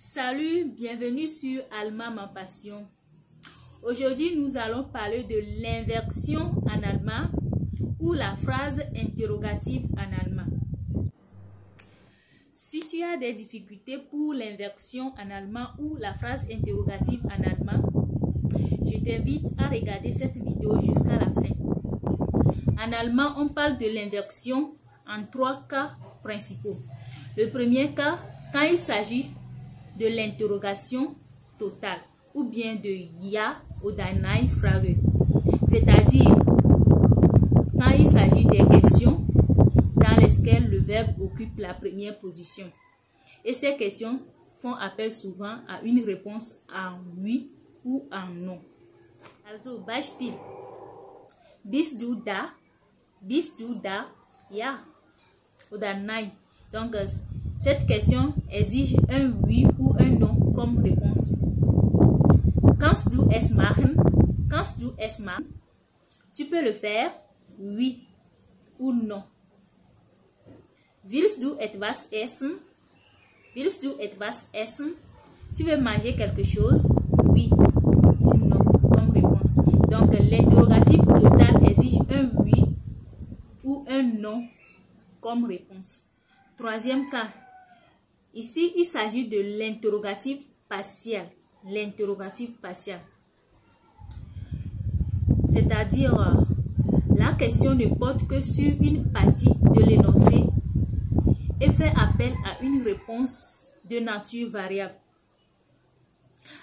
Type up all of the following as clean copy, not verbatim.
Salut, bienvenue sur Alma ma passion. Aujourd'hui, nous allons parler de l'inversion en allemand ou la phrase interrogative en allemand. Si tu as des difficultés pour l'inversion en allemand ou la phrase interrogative en allemand, je t'invite à regarder cette vidéo jusqu'à la fin. En allemand, on parle de l'inversion en 3 cas principaux. Le premier cas, quand il s'agit de l'interrogation totale ou bien de Ja oder Nein Frage, c'est-à-dire quand il s'agit des questions dans lesquelles le verbe occupe la première position. Et ces questions font appel souvent à une réponse en oui ou en non. Also, Beispiel. Bist du da? Bist du da? Ja oder Nein. Donc, cette question exige un oui ou un non comme réponse. Kannst du es machen? Kannst du es machen? Tu peux le faire, oui ou non. Willst du etwas essen? Willst du etwas essen? Tu veux manger quelque chose, oui ou non comme réponse. Donc, l'interrogatif total exige un oui ou un non comme réponse. Troisième cas. Ici, il s'agit de l'interrogatif partiel. L'interrogatif partiel. C'est-à-dire, la question ne porte que sur une partie de l'énoncé et fait appel à une réponse de nature variable.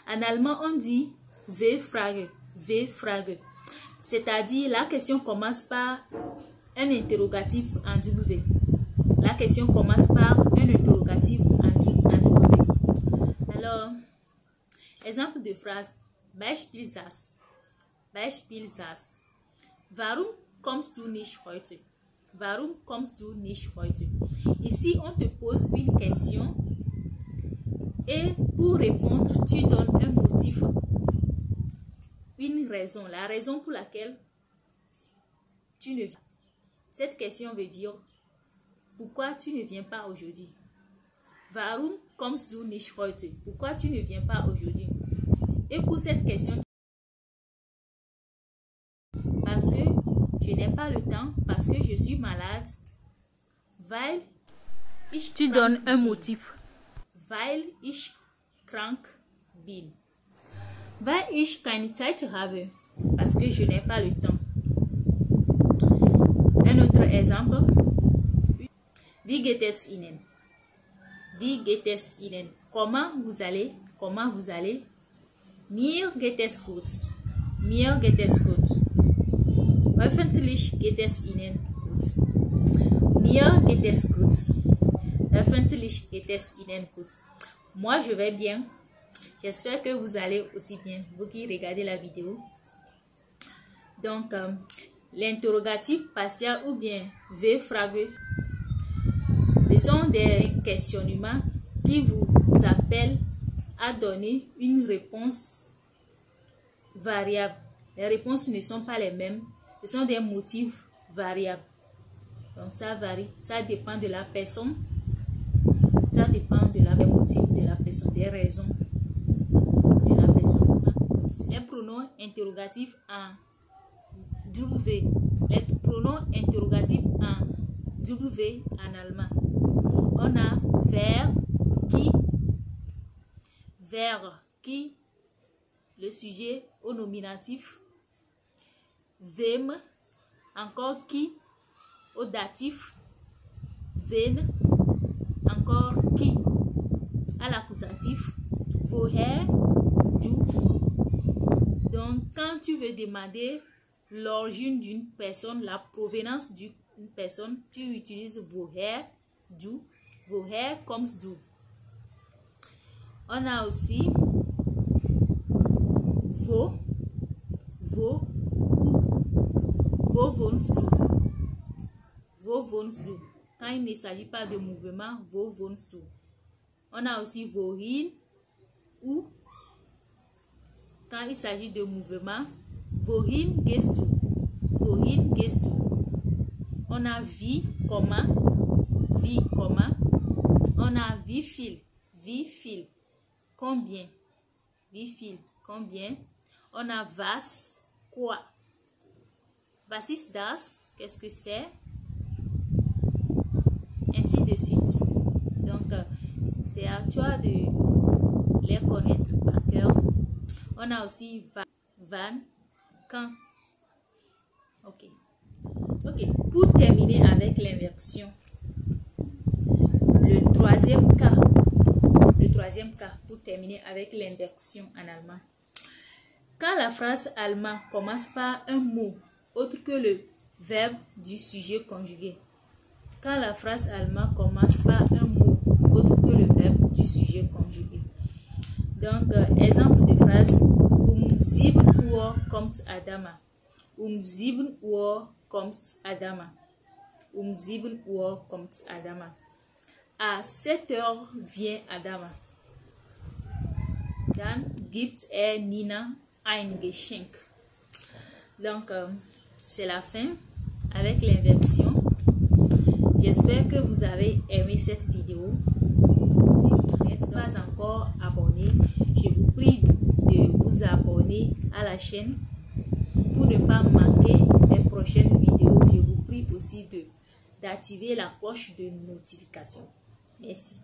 En allemand, on dit W-Frage. W-Frage. C'est-à-dire, la question commence par un interrogatif en W. La question commence par un interrogatif en W. Alors, exemple de phrase. Beispielsatz. Beispielsatz. Warum kommst du nicht heute? Warum kommst du nicht heute? Ici, on te pose une question et pour répondre, tu donnes un motif, une raison, la raison pour laquelle tu ne viens. Cette question veut dire pourquoi tu ne viens pas aujourd'hui? Warum kommst du nicht heute? Pourquoi tu ne viens pas aujourd'hui? Et pour cette question, parce que je n'ai pas le temps, parce que je suis malade, weil ich tu donnes un motif. Weil ich krank bin. Weil ich keine Zeit habe, parce que je n'ai pas le temps. Un autre exemple. Wie geht es Ihnen? Wie geht es Ihnen? Comment vous allez? Comment vous allez? Mir geht es gut. Mir geht es gut. Hoffentlich geht es Ihnen gut. Mir geht es gut. Hoffentlich geht es Ihnen gut. Moi, je vais bien. J'espère que vous allez aussi bien, vous qui regardez la vidéo. Donc, l'interrogatif partiel ou bien W-Frage, ce sont des questionnements qui vous appellent à donner une réponse variable. Les réponses ne sont pas les mêmes. Ce sont des motifs variables. Donc ça varie. Ça dépend de la personne. Ça dépend de la motif de la personne, des raisons de la personne. Un pronom interrogatif en W. Les pronoms interrogatifs en W en allemand. On a vers qui, le sujet au nominatif, wem, encore qui, au datif, wen, encore qui, à l'accusatif, woher, d'où. Donc, quand tu veux demander l'origine d'une personne, la provenance d'une personne, tu utilises woher, d'où. Woher kommst du? On a aussi wo wohnst du? Wo wohnst du? Quand il ne s'agit pas de mouvement, wo wohnst du? On a aussi wohin, où. Quand il s'agit de mouvement, wohin gehst du? Wohin gehst du? On a wie, comment. Wie, comment. On a wie viel. combien. Wie viel, combien. On a was, quoi. Was ist das, qu'est-ce que c'est. Ainsi de suite. Donc, c'est à toi de les connaître par cœur. On a aussi wann, quand. Ok. Pour terminer avec l'inversion, le troisième cas pour terminer avec l'inversion en allemand. Quand la phrase allemand commence par un mot autre que le verbe du sujet conjugué. Quand la phrase allemand commence par un mot autre que le verbe du sujet conjugué. Donc, exemple de phrase: Um 7 Uhr kommt Adama. Um 7 Uhr kommt Adama. Um 7 Uhr kommt Adama. À 7 heures vient Adama. Dann gibt Nina ein Geschenk. Donc, c'est la fin avec l'inversion. J'espère que vous avez aimé cette vidéo. Si vous n'êtes pas encore abonné, je vous prie de vous abonner à la chaîne pour ne pas manquer les prochaines vidéos. Je vous prie aussi d'activer la cloche de notification. Merci.